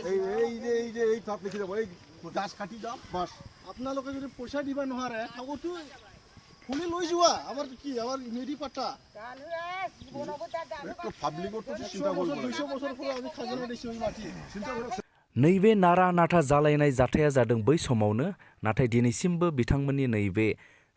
এই তাপ লিখে দেবো, এই গাছ কাটি দাও বাস। আপোনালোকে যদি পইচা দিবা নোৱাৰে কাগজটো খুলি লৈ যোৱা। আমাৰ কি আমাৰ মেৰি পাতা পাব্লিকতো চিন্তা কৰিব 200 বছৰ পৰা আমি খাজনা দিছোঁ এই মাটি চিন্তা কৰক। नैबे नारा नाथा जालायनाय जाथाया जादों बै समावनो, नाथाय दिनैसिमबो बिथांमोननि नैबे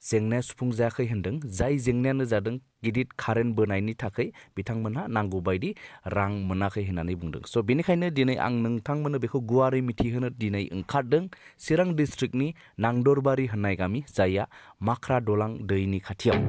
जेंनाया सुफुंजायाखै होनदों। जाय जेंनायानो जादों गिदिर कारेन्ट बोनायनि थाखाय बिथांमोनहा नांगौ बायदि रां मोनाखै होननानै बुंदों। स' बेनिखायनो दिनै आं नोंथांमोननो बेखौ गुवारै मिथिहोनो दिनै ओंखारदों। चिरां डिस्ट्रिक्टनि नांदरबारि होननाय गामि, जायआ माख्रा दलां दैनि खाथियाव।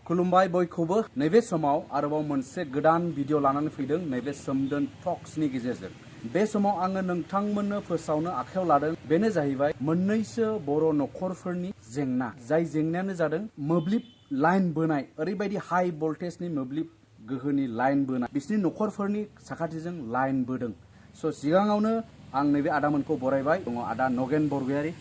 खुलुमबाय बयखौबो। नैबे समाव आरोबाव मोनसे गोदान भिडिअ लानानै फैदों नैबे सोमदोन टक्सनि गेजेरजों। बे समाव आङो नोंथांमोननो फोसावनो आखायाव लादों, बेनो जाहैबाय मोननैसो बर' नखरफोरनि जेंना। जाय जेंनायानो जादों मोब्लिब लाइन बोनाय, ओरैबायदि हाइ भल्टेजनि मोब्लिब गोहोनि लाइन बोनाय, बिसोरनि नखरफोरनि साखाथिजों लाइन बोदों। स' सिगाङावनो आं नैबे आदामोनखौ बरायबाय। दङ आदा नगेन बरगयारि,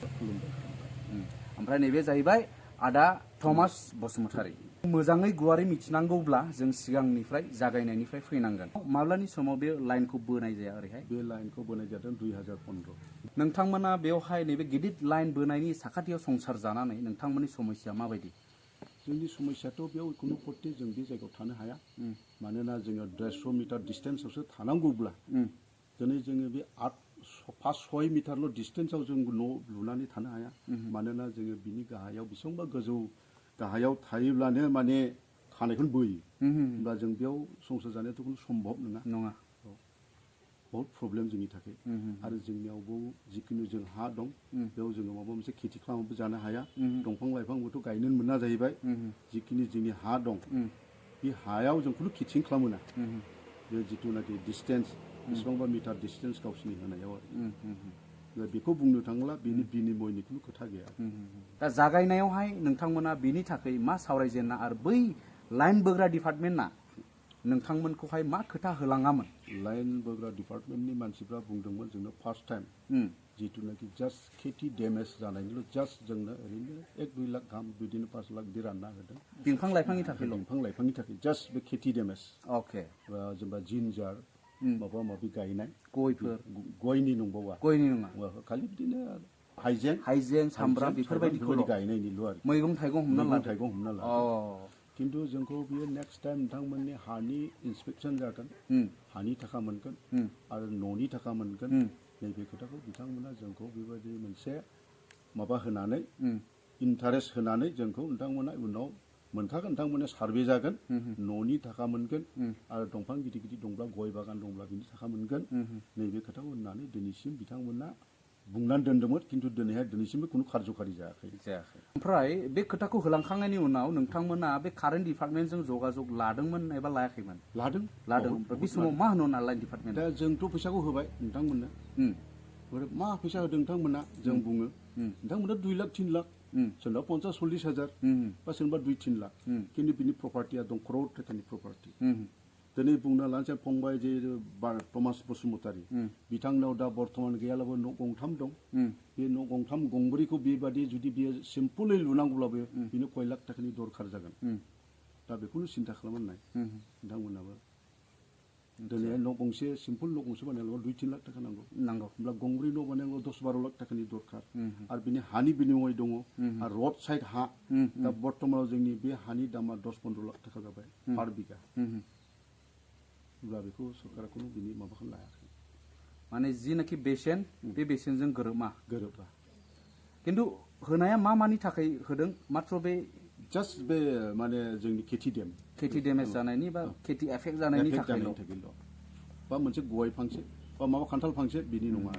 ओमफ्राय नैबे जाहैबाय आदा थमास बसुमतारी। मोजाङै गुवारै मिथिनांगौब्ला जों सिगांनिफ्राय जागायनायनिफ्राय फैनांगोन। माब्लानि समाव बे लाइनखौ बोनाय जाया ओरैहाय? बे लाइनखौ बोनाय जादों 2015। नोंथांमोना बेवहाय नैबे गिदिर लाइन बोनायनि साखाथियाव संसार जानानै नोंथांमोननि समस्या माबायदि? जोंनि समस्याथ' बेयाव खुनु पट्टे जों बे जायगायाव थानो हाया। मानोना जोङो 150 मिटार डिस्टेन्सआवसो थानांगौब्ला दिनै जोङो बे 5-6 मिटारल' डिस्टेन्सआव जों न' लुनानै थानो हाया। मानोना जोङो बिनि गाहायाव बेसेबांबा गोजौ गाहायाव थायोब्लानो माने खानायखौनो बोयो। होमब्ला जों बेयाव संसार जानायाथ' खुनु सम्भब नङा। बहुत प्रब्लेम जोंनि थाखाय। आरो जोंनियावबो जिखुनु जों हा दं, बेयाव जोङो माबा मोनसे खेथि खालामनानैबो जानो हाया। दंफां लाइफांबोथ' गायनो मोना जाहैबाय। जिखिनि जोंनि हा दं, बे हायाव जों खुनु खेथि खालामो ना। बे जिथुनाखि डिस्टेन्स, बेसेबांबा मिटार डिस्टेन्स गावसिनि होनायाव आरो बेखौ बुंनो थाङोब्ला बेनि बिनिमयनि खुनु खोथा गैया। दा जागायनायावहाय नोंथांमोना बेनि थाखाय मा सावरायजेनना आरो बै लाइन बोग्रा डिपार्टमेन्टआ नोंथांमोनखौहाय मा खोथा होलाङामोन? लाइन बोग्रा डिपार्टमेन्टनि मानसिफ्रा बुंदोंमोन जोंनो फार्स्ट टाइम जिथुनाखि जास्ट खेथि डेमेज जानायनिल' जास्ट जोंनो ओरैनो 1-2 लाख गाहाम, बिदिनो 5 लाख बिदि रानना होदों। बिफां लाइफांनि थाखायल'? बिफां लाइफांनि थाखाय जास्ट बे खेथि डेमेज। अके। जेनेबा जिन्जार माबा माबि गायनाय, गयफोर? गयनि नंबावा, गयनि नङा, खालि बिदिनो हाइजें सामब्राम बेफोरबायदिखौल' गायनायनिल' आरो मैगं थाइगं हमना ला। खिन्थु जोंखौ बियो नेक्स्ट टाइम नोंथांमोननि हानि इन्सपेक्सन जागोन, हानि थाखा मोनगोन आरो न'नि थाखा मोनगोन। नैबे खोथाखौ बिथांमोना जोंखौ बेबायदि मोनसे माबा होनानै, इन्टारेस्ट होनानै जोंखौ नोंथांमोना उनाव मोनखागोन, नोंथांमोना सार्भे जागोन, न'नि थाखा मोनगोन आरो दंफां गिदिर गिदिर दंब्ला, गय बागान दंब्ला बिनि थाखा मोनगोन। नैबे खोथाखौ होननानै दिनैसिम बिथांमोना बुंनानै दोन्दोंमोन, खिन्थु दिनैसिमबो खुनु कारज'खारि जायाखै। ओमफ्राय बे खोथाखौ होलांखांनायनि उनाव नोंथांमोना बे कारेन्ट डिपार्टमेन्टजों जगाजग लादोंमोन एबा लायाखैमोन? लादों। बे समाव मा होनो लाइन डिपार्टमेन्टआ? दा जोंथ' फैसाखौ होबाय नोंथांमोननो। मा फैसा होदों नोंथांमोना जों बुङो, नोंथांमोना 2 लाख 3 लाख, सोरनाबा 50-40 हाजार बा सोरनाबा 2-3 लाख। खिन्थु बिनि प्रपार्टिया दं, क्र'र टेकानि प्रपार्टि। दिनै बुंनो लानोसै फंबाय जे थमास बसुमतारी, बिथांनाव दा बर्थमान गैयालाबो न' गंथाम दं। बे न' गंथाम गंब्रैखौ बेबादि जुदि बियो सिम्पलै लुनांगौब्लाबो बिनो कय लाख थाखानि दरखार जागोन। दा बेखौनो सिन्था खालामनाय नोंथांमोनाबो। दिनै न' गंसे सिम्पल न' गंसे बानायनांगौ 2-3 लाख थाखा नांगौ। होमब्ला गंब्रै न' बानायनांगौ 10-12 लाख थाखानि दरखार। आरो बिनि हानि बिनिमय दङ, आरो रड साइड हा। दा बर्थमानाव जोंनि बे हानि दामा 10-15 लाख थाखा जाबाय पार बिघा। अब्ला बेखौ सरकारा खुनु बिनि माबाखौ लायाखै। माने जिनाखि बेसेन, बे बेसेनजों गोरोबा। खिन्थु होनाया मानि थाखाय होदों? मात्र बे जास्ट बे माने जोंनि खेथि डेमेज जानायनि बा खेथि एफेक्ट जानायनि थाखायल', बा मोनसे गय फांसे बा माबा खान्थाल फांसे बिनि नङा।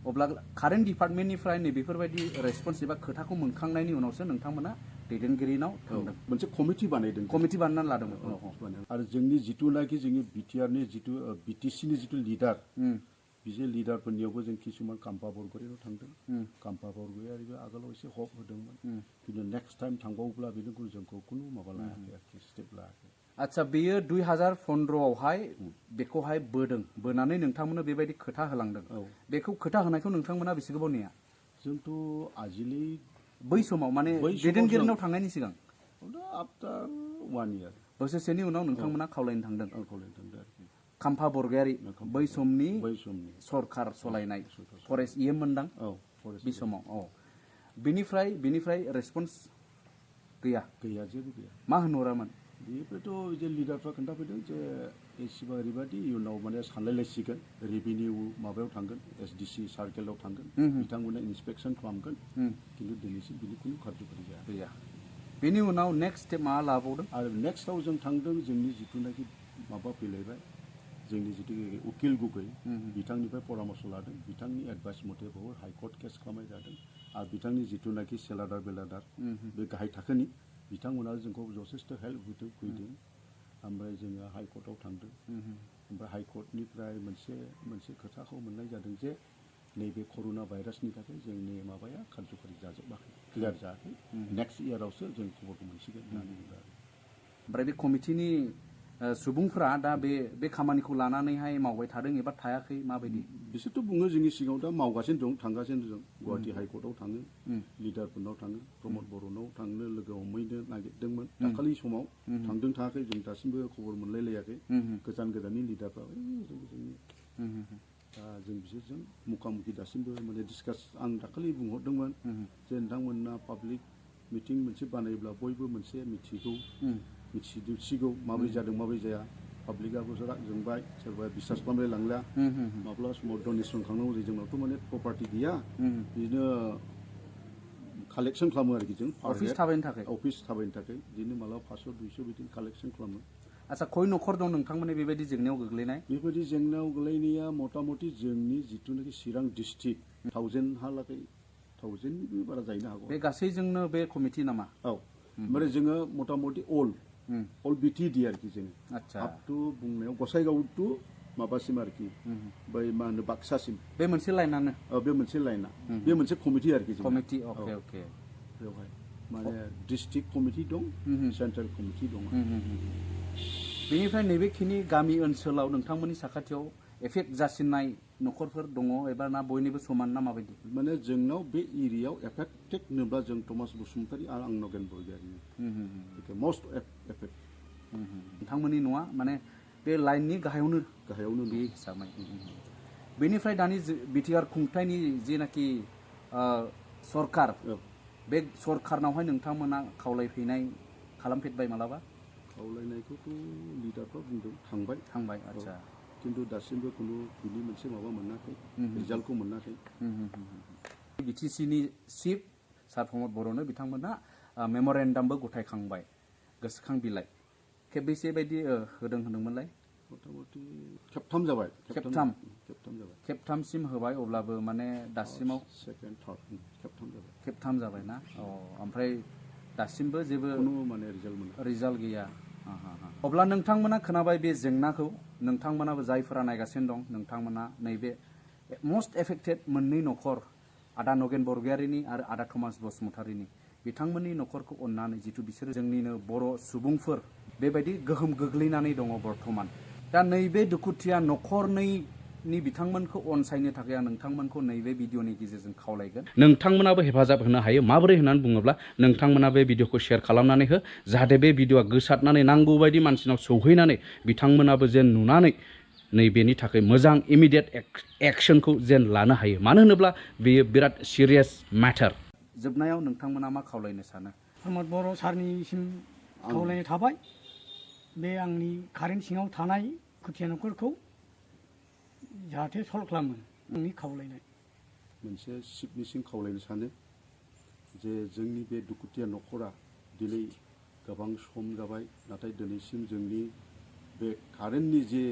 अब्ला कारेन्ट डिपार्टमेन्टनिफ्राय नैबेफोरबायदि रेसपन्स एबा खोथाखौ मोनखांनायनि उनावसो नोंथांमोना दैदेनगिरिनाव थांदों, मोनसे कमिटि बानायदों, कमिटि बानायनानै लादोंमोन। आरो जोंनि जिथुनाखि जोंनि बिटिआरनि जिथु बिटिसिनि जिथु लिडार, बिजे लिडारफोरनियावबो जों किसुमान काम्पा बरगयारिनाव थांदों। काम्पा बरगयारिबो आगोलाव एसे हप होदोंमोन, खिन्थु नेक्स्ट टाइम थांबावोब्ला बेनो जोंखौ खुनु माबा लायाखै, स्टेप लायाखै। आच्छा, बेयो 2015आवहाय बेखौहाय बोनानै नोंथांमोननो बेबायदि खोथा होलांदों। बेखौ खोथा होनायखौ नोंथांमोना बेसे गोबाव नेया? जोंथ' आजिलै बै समाव माने दैदेनगिरिनाव थांनायनि सिगां आफ्टार 1 year बोसोरसेनि उनाव नोंथांमोना खावलायनो थांदों आं खावलायनो थांदों आरोखि खाम्फा बरगयारि बै समनि समनि सरखार सलायनाय फरेस्ट इएम मोनदां बे समाव बिनिफ्राय रेसपन्स गैया जेबो गैया मा होनहरामोन बेनिफ्रायथ' जे लिडारफ्रा खोन्थाफैदों जे एसेबां ओरैबायदि इयुनाव माने सानलायलायसिगोन रेभिनिउ माबायाव थांगोन एसडिसि सार्केलाव थांगोन बिथांमोना इन्सपेक्सन खालामगोन खिन्थु दिनैसिम बिनि कुनु कार्यफारि गैया बेनि उनाव नेक्स्ट स्टेप मा लाबावदों आरो नेक्स्टआव जों थांदों जोंनि जिथुनाखि माबा फैलायबाय जोंनि जिथु उकिल गुगै बिथांनिफ्राय परामर्श लादों बिथांनि एडभाइस मथे बहुत हाइकर्ट केस खालामनाय जादों आरो बिथांनि जिथुनाखि सेलादार बेलादार बे गाहाय थाखोनि बिथांमोना जोंखौ जथेस्थ' हेल्प होदों फैदों ओमफ्राय जोङो हाइकर्टआव थांदों ओमफ्राय हाइकर्टनिफ्राय मोनसे खोथाखौ मोननाय जादों जे नैबे कर'ना भाइरासनि थाखाय जोंनि माबाया कार्यफारि जाजोबाखै क्लियार जायाखै नेक्स्ट इयारावसो जों खबरखौ मोनसिगोन होननानै बुंदों ओमफ्राय बे कमिटिनि सुबुंफोरा दा बे खामानिखौ लानानैहाय मावबाय थादों एबा थायाखै माबायदि बिसोरथ' बुङो जोंनि सिगाङाव दा मावगासिनो दं थांगासिनो दं गुवाहाटि हाइकर्टआव थाङो लिडारफोरनाव थाङो प्रमद बर'नाव थांनो लोगो हमहैनो नागिरदोंमोन दाखालि समाव थांदों थाङाखै जों दासिमबो खबर मोनलायलायाखै गोजाननि लिडारफ्रा जोंनि जों बिसोरजों मुखामुखि दासिमबो माने डिसकास आं दाखालि बुंहरदोंमोन जे नोंथांमोना पाब्लिक मिटिं मोनसे बानायोब्ला बयबो मोनसे मिथिसिगौ माबोरै जादों माबोरै जाया पाब्लिकआबो जोंबाय सोरबा बिसास खालामलाय लांला माब्ला समाव डनेसन खालामनांगौ जायो जोंनावथ' माने प्रपार्टि गैया बिदिनो कालेक्सन खालामो आरोखि जों अफिस थाबायनो थाखाय बिदिनो मालाबा 500 200 बिदिनो कालेक्सन खालामो आচ্ছা खय नखर दं नोंथांमोननि बेबायदि जेंनायाव गोग्लैनाय बेबायदि जेंनायाव गोग्लैनाया मथा-मथि जोंनि जिथुनाखि चिरां डिस्ट्रिक्ट 1000 हालागै 1000निबो बारा जाहैनो हागौ बे गासैजोंनो बे कमिटि नामा ओमफ्राय जोङो मथा-मथि अल बिटिडि आरोखि जोङो आচ্ছা आप टु बुंनायाव गसाइगाव टु माबासिम आरोखि बै मा होनो बाक्सासिम बे मोनसे लाइनानो बे मोनसे लाइना बे मोनसे कमिटि आरोखि कमिटि अके बेवहाय माने डिस्ट्रिक्ट कमिटि दं सेन्ट्रेल कमिटि दं बेनिफ्राय नैबेखिनि गामि ओनसोलाव नोंथांमोननि साखाथियाव एफेक्ट जासिननाय नखरफोर दङ एबा ना बयनिबो समान ना माबायदि माने जोंनाव बे एरियायाव एफेक्टेड होनोब्ला जों थमास बसुमतारी आरो आं नगेनबरगियारि मस्ट एफेक्ट नोंथांमोननि न'आ माने बे लाइननि गाहायावनो बे हिसाबै बेनिफ्राय दानि बिटिआर खुंथायनि जेनाखि सरकार बे सरकारनावहाय नोंथांमोना खावलायफैनाय खालामफेरबाय मालाबा खावलायनायखौथ' लिडारफ्रा बुंदों थांबाय आচ্ছা खिन्थु दासिमबो खुनु बिनि मोनसे माबा मोनाखै रिजाल्टखौ मोनाखै बिटिसिनि चिफ सार प्रमद बर'नो बिथांमोना मेम'रेन्डामबो गथायखांबाय गोसोखां बिलाइ खेबबेसे बायदि होदों होनदोंमोनलाय मथा-मथि खेबथाम जाबाय खेबथामसिम होबाय अब्लाबो माने दासिमाव सेकेन्ड थार्ड खेबथाम जाबाय ना ओमफ्राय दासिमबो जेबो माने रिजाल्ट गैया अब्ला नोंथांमोना खोनाबाय बे जेंनाखौ नोंथांमोनाबो जायफोरा नायगासिनो दं नोंथांमोना नैबे मस्ट एफेक्टेड मोननै नखर आदा नगेन बरगयारिनि आरो आदा थमास बसुमतारीनि बिथांमोननि नखरखौ अननानै जिथु बिसोरो जोंनिनो बर' सुबुंफोर बेबायदि गोहोम गोग्लैनानै दङ बर्थमान दा नैबे दुखुथिया नखरनैनि बिथांमोनखौ अनसायनो थाखाय आं नोंथांमोनखौ नैबे भिडिअनि गेजेरजों खावलायगोन नोंथांमोनाबो हेफाजाब होनो हायो माबोरै होननानै बुङोब्ला नोंथांमोना बे भिडिअखौ शेयार खालामनानै हो जाहाथे बे भिडिअआ गोसारनानै नांगौ बायदि मानसिनाव सौहैनानै बिथांमोनाबो जेन नुनानै नैबेनि थाखाय मोजां इमिडियेट एक्सनखौ जेन लानो हायो मानो होनोब्ला बेयो बिराद सिरियास मेटार जोबनायाव नोंथांमोना मा खावलायनो सानो प्रमद बर' सारनिसिम खावलायनाय थाबाय बे आंनि कारेन्ट सिङाव थानाय खुथिया नखरखौ जाहाथे सल्भ खालामो आंनि खावलायनाय मोनसे चिफनिसिम खावलायनो सानो जे जोंनि बे दुखुथिया नखरा दिनै गोबां सम जाबाय नाथाय दिनैसिम जोंनि बे कारेन्टनि जे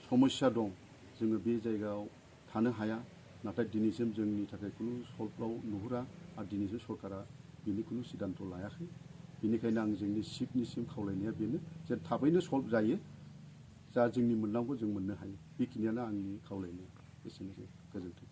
समस्या दं जोङो बे जायगायाव थानो हाया नाथाय दिनैसिम जोंनि थाखाय खुनु सल्भआव नुहुरा आरो दिनैसिम सरकारा बिनि खुनु सिद्धान्त लायाखै बेनिखायनो आं जोंनि चिफनिसिम खावलायनाया बेनो जे थाबैनो सल्भ जायो जा जोंनि मोननांगौ जों मोननो हायो बेखिनियानो आंनि खावलायनाय एसेनोसै गोजोन्थों